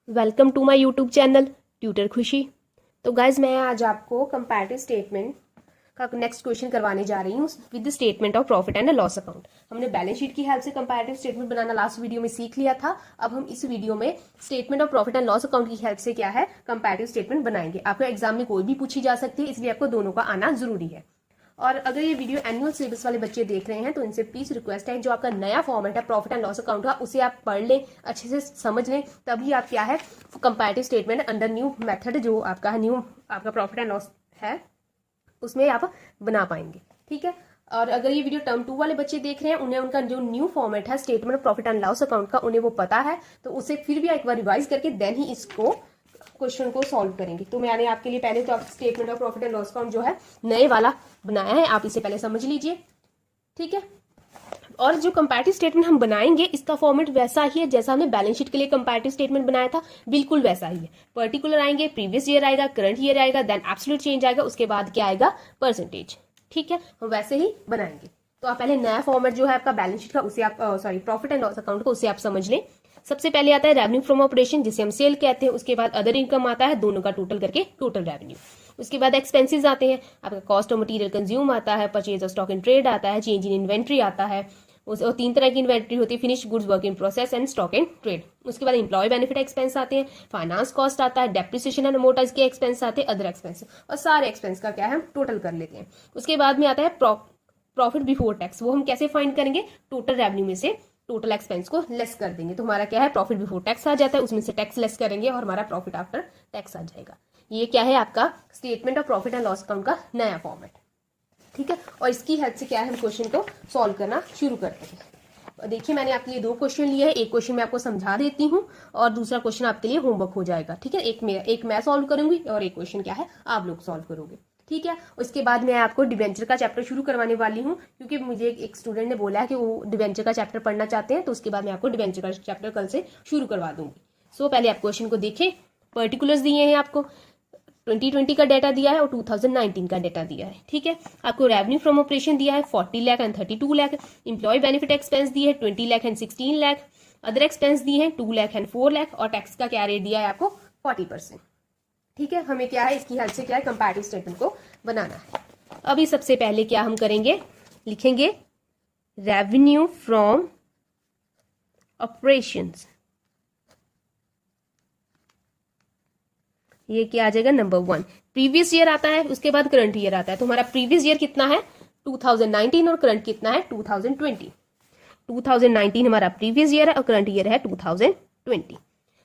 Welcome to my YouTube channel tutor Khushi. तो guys मैं आज आपको कंपैरेटिव स्टेटमेंट का नेक्स्ट क्वेश्चन करवाने जा रही हूँ with the statement of profit and loss account. हमने बैलेंस शीट की हेल्प से कंपैरेटिव स्टेटमेंट बनाना लास्ट वीडियो में सीख लिया था। अब हम इस वीडियो में statement of profit and loss account की हेल्प से क्या है कंपैरेटिव स्टेटमेंट बनाएंगे। आपको एग्जाम में कोई भी पूछी जा सकती है, इसलिए आपको दोनों का आना जरूरी है। और अगर ये वीडियो एनुअल सिलेबस वाले बच्चे देख रहे हैं तो इनसे प्लीज रिक्वेस्ट है, जो आपका नया फॉर्मेट है प्रॉफिट एंड लॉस अकाउंट का, उसे आप पढ़ लें, अच्छे से समझ लें, तभी आप क्या है comparative statement under new method जो आपका है, न्यू आपका प्रॉफिट एंड लॉस है, उसमें आप बना पाएंगे। ठीक है। और अगर ये वीडियो टर्म 2 वाले बच्चे देख रहे हैं, उन्हें उनका जो न्यू फॉर्मेट है statement of profit and loss account का, उन्हें वो पता है, तो उसे फिर भी एक बार रिवाइज करके देन ही इसको क्वेश्चन को सॉल्व करेंगे। तो मैंने आपके लिए पहले तो आप statement of profit and loss account जो है नए वाला बनाया है, आप इसे पहले समझ लीजिए। ठीक है। और जो कंपैरेटिव स्टेटमेंट हम बनाएंगे, इसका फॉर्मेट वैसा ही है जैसा हमने बैलेंस शीट के लिए कंपैरेटिव स्टेटमेंट बनाया था, बिल्कुल वैसा ही है। पर्टिकुलर आएंगे, प्रीवियस ईयर आएगा, करंट ईयर आएगा, देन एब्सोल्यूट चेंज आएगा, उसके बाद क्या आएगा परसेंटेज। ठीक है, हम वैसे ही बनाएंगे। तो आप पहले नया फॉर्मेट जो है आपका बैलेंस शीट का, उसे आप प्रॉफिट एंड लॉस अकाउंट का, उसे आप समझ लें। सबसे पहले आता है रेवेन्यू फ्रॉम ऑपरेशन, जिसे हम सेल कहते हैं। उसके बाद अदर इनकम आता है, दोनों का टोटल करके टोटल रेवेन्यू। उसके बाद एक्सपेंसेस आते हैं, आपका कॉस्ट ऑफ मटेरियल कंज्यूम आता है, purchase of stock in trade आता है, चेंज इन इन्वेंट्री आता है। और 3 तरह की इन्वेंट्री होती है, finished goods, work in process and stock in trade. उसके बाद एम्प्लॉय बेनिफिट एक्सपेंस आते हैं, फाइनेंस कॉस्ट आता है, डेप्रिसिएशन एंड अमोर्टाइज के एक्सपेंस आते हैं, अदर एक्सपेंस। और सारे एक्सपेंस का क्या है हम टोटल कर लेते हैं। उसके बाद में आता है प्रॉफिट बिफोर टैक्स। वो हम कैसे फाइंड करेंगे, टोटल रेवेन्यू में से टोटल एक्सपेंस को लेस कर देंगे, तो हमारा क्या है प्रॉफिट बिफोर टैक्स आ जाता है, उसमें से टैक्स लेस करेंगे और हमारा प्रॉफिट आफ्टर टैक्स आ जाएगा। ये क्या है आपका statement of profit and loss account का नया फॉर्मेट। ठीक है। और इसकी हेल्प से क्या है हम क्वेश्चन को सॉल्व करना शुरू करते हैं। देखिए मैंने आपके लिए 2 क्वेश्चन लिए हैं, एक क्वेश्चन मैं आपको समझा देती हूँ और दूसरा क्वेश्चन आपके लिए होमवर्क हो जाएगा। ठीक है। एक मैं सॉल्व करूंगी और एक क्वेश्चन क्या है आप लोग सॉल्व करोगे। ठीक है। उसके बाद मैं आपको डिबेंचर का चैप्टर शुरू करवाने वाली हूँ, क्योंकि मुझे एक स्टूडेंट ने बोला है कि वो डिबेंचर का चैप्टर पढ़ना चाहते हैं, तो उसके बाद मैं आपको डिबेंचर का चैप्टर कल से शुरू करवा दूंगी। सो पहले आप क्वेश्चन को देखें। पर्टिकुलर्स दिए हैं आपको, 2020 का डाटा दिया है और 2019 का डाटा दिया है। ठीक है। आपको रेवेन्यू फ्रॉम ऑपरेशन दिया है 40 lakh and 32 lakh. Employee benefit expense दिए है 20 lakh and 16 lakh. Other expense दिए हैं 2 लाख एंड 4 लाख। और टैक्स का क्या रेट दिया है आपको 40%। ठीक है। हमें क्या है इसकी हेल्प से क्या है कंपैरेटिव स्टेटमेंट को बनाना है। अभी सबसे पहले क्या हम करेंगे, लिखेंगे रेवेन्यू फ्रॉम ऑपरेशंस। ये क्या आ जाएगा नंबर 1। प्रीवियस ईयर आता है, उसके बाद करंट ईयर आता है। तो हमारा प्रीवियस ईयर कितना है 2019 और करंट कितना है 2020। 2019 हमारा प्रीवियस ईयर है और करंट ईयर है 2020।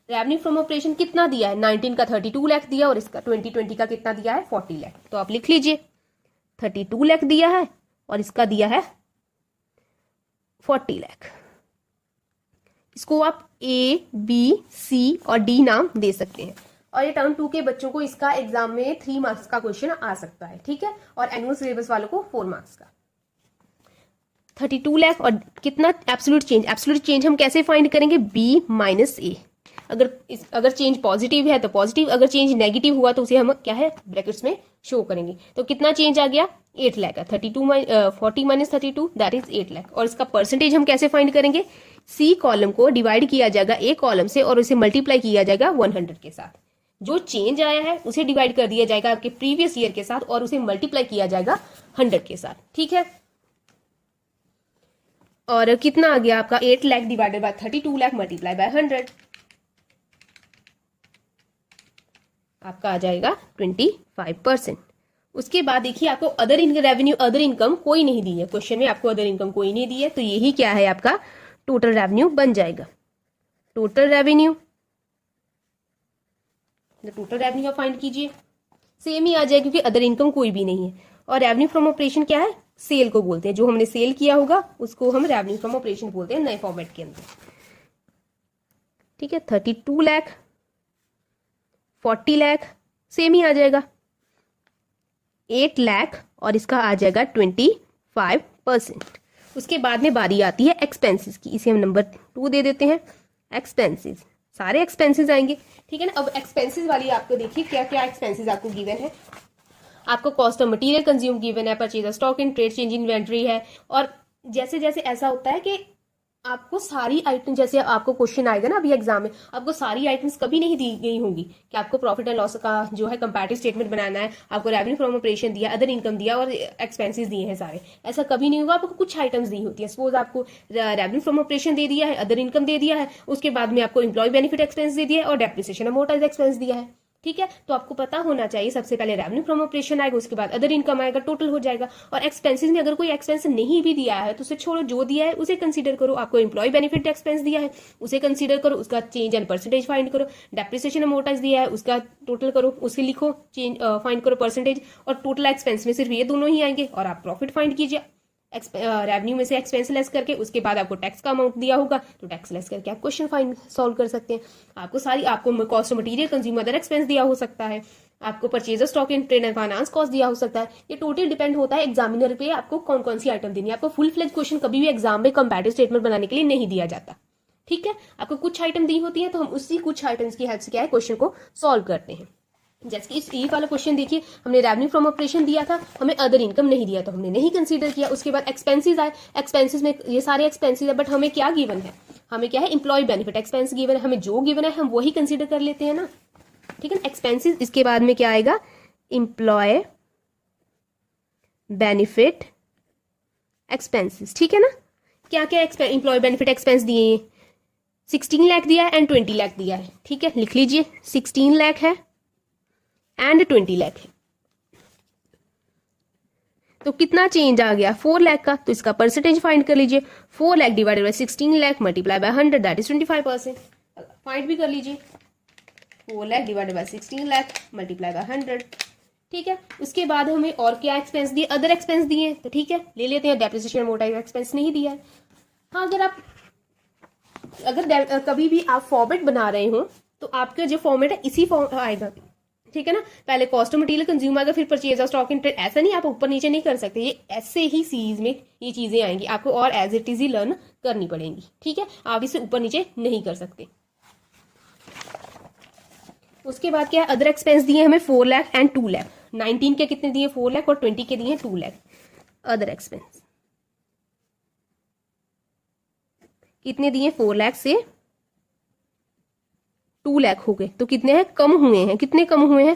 रेवेन्यू फ्रॉम ऑपरेशन कितना दिया है, 19 का 32 लाख दिया और इसका 2020 का कितना दिया है 40 लाख। तो आप लिख लीजिए 32 लाख दिया है और इसका दिया है 40 लाख। इसको आप A, B, C और D नाम दे सकते हैं। और ये टर्म 2 के बच्चों को इसका एग्जाम में 3 मार्क्स का क्वेश्चन आ सकता है। ठीक है। और एनुअल सिलेबस वालों को 4 मार्क्स का। 32 लाख और कितना एब्सोल्यूट चेंज। एब्सोल्यूट चेंज हम कैसे फाइंड करेंगे, B माइनस A। अगर चेंज पॉजिटिव है तो पॉजिटिव, अगर चेंज नेगेटिव हुआ तो उसे हम क्या है ब्रैकेट्स में शो करेंगे। तो कितना चेंज आ गया 8 लाख का। 40 माइनस 32 दैट इज 8 लाख। और इसका परसेंटेज हम कैसे फाइंड करेंगे, C कॉलम को डिवाइड किया जाएगा A कॉलम से और उसे मल्टीप्लाई किया जाएगा 100 के साथ। जो चेंज आया है उसे डिवाइड कर दिया जाएगा आपके प्रीवियस ईयर के साथ और उसे मल्टीप्लाई किया जाएगा 100 के साथ। ठीक है। और कितना आ गया आपका 8 lakh divided by 32 lakh multiply by 100, आपका आ जाएगा 25%। उसके बाद देखिए आपको अदर रेवेन्यू अदर इनकम कोई नहीं दी है, क्वेश्चन में आपको अदर इनकम कोई नहीं दी है, तो यही क्या है आपका टोटल रेवेन्यू बन जाएगा। टोटल रेवेन्यू, टोटल रेवेन्यू आप फाइंड कीजिए, सेम ही आ जाएगा क्योंकि अदर इनकम कोई भी नहीं है। और रेवेन्यू फ्रॉम ऑपरेशन क्या है, सेल को बोलते हैं, जो हमने सेल किया होगा उसको हम रेवेन्यू फ्रॉम ऑपरेशन बोलते हैं नए फॉर्मेट के अंदर। ठीक है। 32 लाख 40 लाख सेम ही आ जाएगा, 8 लाख और इसका आ जाएगा 25%। उसके बाद में बारी आती है एक्सपेंसेस की, इसे हम नंबर 2 दे देते हैं। एक्सपेंसेस, सारे एक्सपेंसेस आएंगे। ठीक है ना। अब एक्सपेंसेस वाली आपको देखिए क्या क्या एक्सपेंसेस आपको गिवन है। आपको cost of material consume given है, purchase of stock in trade, change in inventory है। और जैसे जैसे ऐसा होता है कि आपको सारी आइटम, जैसे आपको क्वेश्चन आएगा ना अभी एग्जाम में, आपको सारी आइटम्स कभी नहीं दी गई होंगी कि आपको प्रॉफिट एंड लॉस का जो है कंपैरेटिव स्टेटमेंट बनाना है, आपको रेवेन्यू फ्रॉम ऑपरेशन दिया, अदर इनकम दिया और एक्सपेंसेस दिए हैं सारे, ऐसा कभी नहीं होगा। आपको कुछ आइटम्स दी होती है, सपोज आपको रेवेन्यू फ्रॉम ऑपरेशन दे दिया है, अदर इनकम दे दिया है, उसके बाद में आपको एम्प्लॉय बेनिफिट एक्सपेंस दे दिया है और डेप्रिसिएशन अमोर्टाइज एक्सपेंस दिया है। ठीक है, तो आपको पता होना चाहिए सबसे पहले रेवेन्यू फ्रॉम ऑपरेशन आएगा, उसके बाद अदर इनकम आएगा, टोटल हो जाएगा। और एक्सपेंसेस में अगर कोई एक्सपेंस नहीं भी दिया है तो उसे छोड़ो, जो दिया है उसे कंसीडर करो। आपको एम्प्लॉय बेनिफिट एक्सपेंस दिया है उसे कंसीडर करो, उसका चेंज एंड परसेंटेज फाइंड करो। डेप्रिसिएशन अमोर्टाइज दिया है उसका टोटल करो, उसे लिखो, चेंज फाइंड करो परसेंटेज, और टोटल एक्सपेंस में सिर्फ ये दोनों ही आएंगे और आप प्रॉफिट फाइंड कीजिए। रेवेन्यू में से एक्सपेंस लेस करके, उसके बाद आपको टैक्स का अमाउंट दिया होगा तो टैक्स लेस करके आप क्वेश्चन फाइंड सॉल्व कर सकते हैं। आपको cost of material, consumer other expense दिया हो सकता है, आपको purchase of stock in trade and finance cost दिया हो सकता है। ये टोटल डिपेंड होता है एग्जामिनर पे, आपको कौन कौन सी आइटम देनी है। आपको फुल फ्लेज क्वेश्चन कभी भी एग्जाम में कंपैरेटिव स्टेटमेंट बनाने के लिए नहीं दिया जाता। ठीक है, आपको कुछ आइटम दी होती है तो हम उसी कुछ आइटम्स की हेल्प से क्या है क्वेश्चन को सॉल्व करते हैं। जैसे कि इस ये वाला क्वेश्चन देखिए, हमने रेवेन्यू फ्रॉम ऑपरेशन दिया था, हमें अदर इनकम नहीं दिया तो हमने नहीं कंसीडर किया। उसके बाद एक्सपेंसेस आए, एक्सपेंसेस में ये सारे एक्सपेंसेस है, बट हमें क्या गिवन है, हमें क्या है एम्प्लॉय बेनिफिट एक्सपेंस गिवन है, हमें जो गिवन है हम वही कंसीडर कर लेते हैं ना। ठीक है, एक्सपेंसेस, इसके बाद में क्या आएगा, एम्प्लॉय बेनिफिट एक्सपेंसेस। ठीक है ना, क्या क्या एम्प्लॉय बेनिफिट एक्सपेंस दिए हैं, 16 लाख दिया है एंड 20 लाख दिया है। ठीक है, लिख लीजिए, 16 लाख है एंड 20 लाख है, तो कितना चेंज आ गया, 4 लाख का। तो इसका परसेंटेज फाइंड कर लीजिए, 4 lakh divided by 16 lakh multiply by 100 that is 25%। Find भी कर लीजिए, 4 lakh divided by 16 lakh multiply by 100। ठीक है, उसके बाद हमें और क्या एक्सपेंस दिए, अदर एक्सपेंस दिए, तो ठीक है ले लेते हैं। डेप्रिसिएशन अमोर्टाइज एक्सपेंस नहीं दिया है। हाँ, अगर कभी भी आप फॉर्मेट बना रहे हो तो आपका जो फॉर्मेट है इसी फॉर्म आएगा। ठीक है ना, पहले कॉस्ट ऑफ मटेरियल कंज्यूम आएगा, फिर purchase of stock in trade. ऐसा नहीं आप ऊपर नीचे नहीं कर सकते, ये ऐसे ही सीरीज में ये चीजें आएंगी आपको, और एज इट इज ही लर्न करनी पड़ेंगी। ठीक है, आप इसे ऊपर नीचे नहीं कर सकते। उसके बाद क्या है, अदर एक्सपेंस दिए हमें 4 लाख एंड 2 लाख। 19 के कितने दिए, 4 लाख, और 20 के दिए 2 लाख। अदर एक्सपेंस कितने दिए, 4 लाख से 2 लाख हो गए, तो कितने हैं, कम हुए हैं। कितने कम हुए हैं,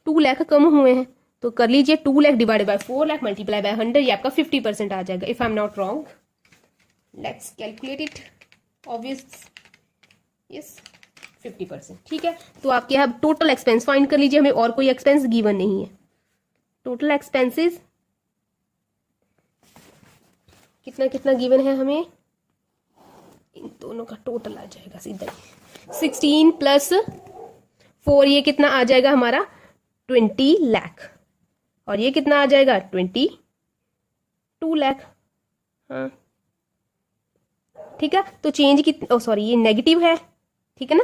2 लाख कम हुए हैं। तो कर लीजिए 2 lakh divided by 4 lakh multiply by 100, ये आपका 50% आ जाएगा, if I am not wrong. Let's calculate it, obvious, yes 50%। ठीक है, तो आपके यहाँ टोटल एक्सपेंस फाइंड कर लीजिए, हमें और कोई एक्सपेंस गिवन नहीं है। टोटल एक्सपेंसेस कितना कितना गिवन है हमें, इन दोनों का टोटल आ जाएगा सीधा 16 प्लस 4, ये कितना आ जाएगा हमारा 20 लाख, और ये कितना आ जाएगा 22 लाख। हाँ ठीक है, तो चेंज कितना, सॉरी ये नेगेटिव है। ठीक है ना,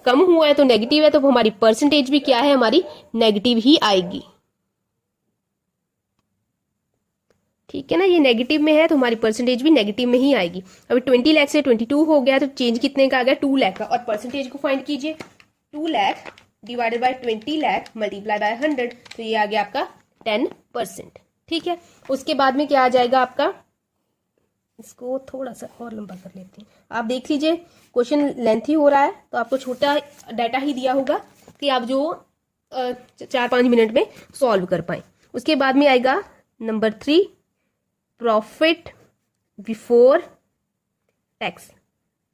कम हुआ है तो नेगेटिव है, तो हमारी परसेंटेज भी क्या है, हमारी नेगेटिव ही आएगी। ठीक है ना, ये नेगेटिव में है तो हमारी परसेंटेज भी नेगेटिव में ही आएगी। अभी 20 लाख से 22 हो गया, तो चेंज कितने का आ गया, 2 लाख का। और परसेंटेज को फाइंड कीजिए, 2 lakh divided by 20 lakh multiply by 100, तो ये आ गया आपका 10%। ठीक है, उसके बाद में क्या आ जाएगा आपका, इसको थोड़ा सा और लंबा कर लेते हैं। आप देख लीजिए क्वेश्चन लेंथी हो रहा है, तो आपको छोटा डाटा ही दिया होगा कि आप जो 4-5 मिनट में सॉल्व कर पाए। उसके बाद में आएगा number 3, profit before tax.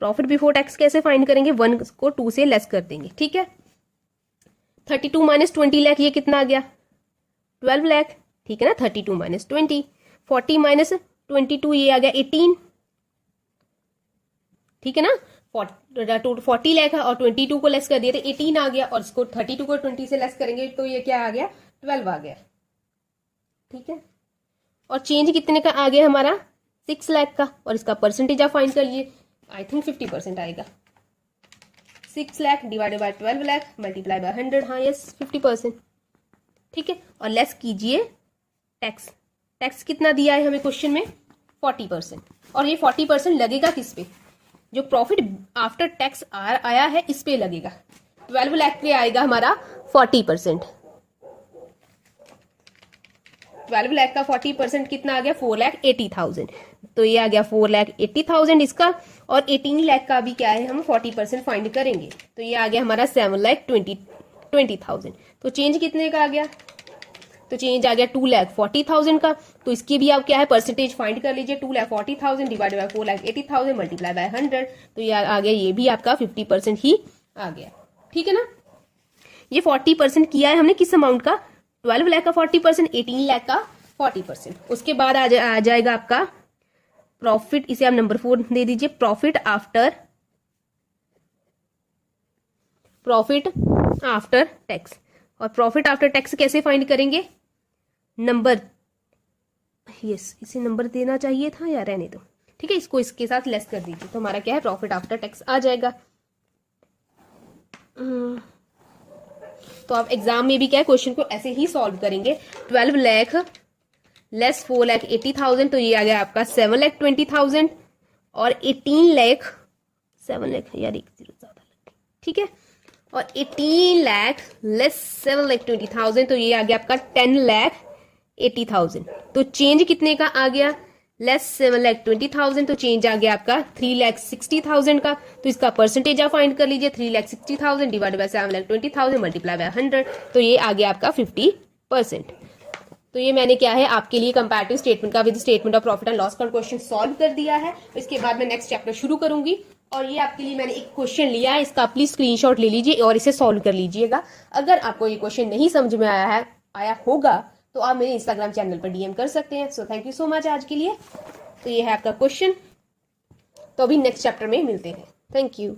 Profit before tax कैसे फाइंड करेंगे, 1 को 2 से लेस कर देंगे। ठीक है, 32 माइनस 20 लाख, ये कितना आ गया 12 लाख। ठीक है ना, 32 माइनस 20, 40 माइनस 22, ये आ गया 18। ठीक है ना, 40 लाख है और 22 को लेस कर दिया तो 18 आ गया, और इसको 32 को 20 से लेस करेंगे तो ये क्या आ गया 12 आ गया। ठीक है, और चेंज कितने का आ गया हमारा 6 लाख का, और इसका परसेंटेज आप फाइंड कर लीजिए, आई थिंक 50% आएगा। 6 lakh divided by 12 lakh multiply by 100, हाँ यस 50%। ठीक है, और लेस कीजिए टैक्स। टैक्स कितना दिया है हमें क्वेश्चन में 40%, और ये 40% लगेगा किस पे, जो प्रॉफिट आफ्टर टैक्स आया है इस पे लगेगा। 12 लाख पे आएगा हमारा 40%। 12 लाख का 40% कितना आ गया 4,80,000। तो ये आ गया 4,80,000 इसका, और 18 लाख का भी क्या है हम 40% फाइंड करेंगे, तो ये आ गया हमारा 7,20,000। तो चेंज कितने का आ गया, तो चेंज आ गया 2,40,000 का। तो इसकी भी आप क्या है परसेंटेज फाइंड कर लीजिए, 2,40,000 डिवाइडेड बाय 4,80,000 मल्टीप्लाई बाय 100, तो ये आ गया, ये भी आपका 50% ही आ गया। ठीक है ना, ये 40% किया है हमने किस अमाउंट का, 12 लाख का 40%, 18 लाख का 40%। उसके बाद आ जाएगा आपका प्रॉफिट, इसे आप नंबर 4 दे दीजिए, प्रॉफिट आफ्टर टैक्स। और प्रॉफिट आफ्टर टैक्स कैसे फाइंड करेंगे, नंबर, यस इसे नंबर देना चाहिए था या रहने दो, ठीक है, इसको इसके साथ लेस कर दीजिए, तो हमारा क्या है प्रॉफिट आफ्टर टैक्स आ जाएगा। तो आप एग्जाम में भी क्या है क्वेश्चन को ऐसे ही सॉल्व करेंगे, 12 लाख लेस 4,80,000, तो ये आ गया आपका 7,20,000, और 18 लाख 7 लाख यार एक जीरो ज्यादा लग, ठीक है, और 18 लाख लेस 7,20,000, तो ये आ गया आपका 10,80,000। तो चेंज कितने का आ गया, लेस 7,20,000, तो चेंज आ गया आपका 3,60,000 का। तो इसका परसेंटेज आप फाइंड कर लीजिए, 3,60,000 डिवाइडेड बाय 7,20,000 मल्टीप्लाई बाय 100, तो ये आ गया आपका 50%। तो ये मैंने क्या है आपके लिए कंपैरेटिव स्टेटमेंट का with statement of profit and loss का क्वेश्चन सॉल्व कर दिया है। इसके बाद मैं नेक्स्ट चैप्टर शुरू करूंगी, और ये आपके लिए मैंने एक क्वेश्चन लिया है, इसका प्लीज स्क्रीनशॉट ले लीजिए और इसे सॉल्व कर लीजिएगा। अगर आपको ये क्वेश्चन नहीं समझ में आया होगा तो आप मेरे इंस्टाग्राम चैनल पर डीएम कर सकते हैं। So thank you so much आज के लिए। तो ये है आपका क्वेश्चन, तो अभी नेक्स्ट चैप्टर में मिलते हैं। Thank you.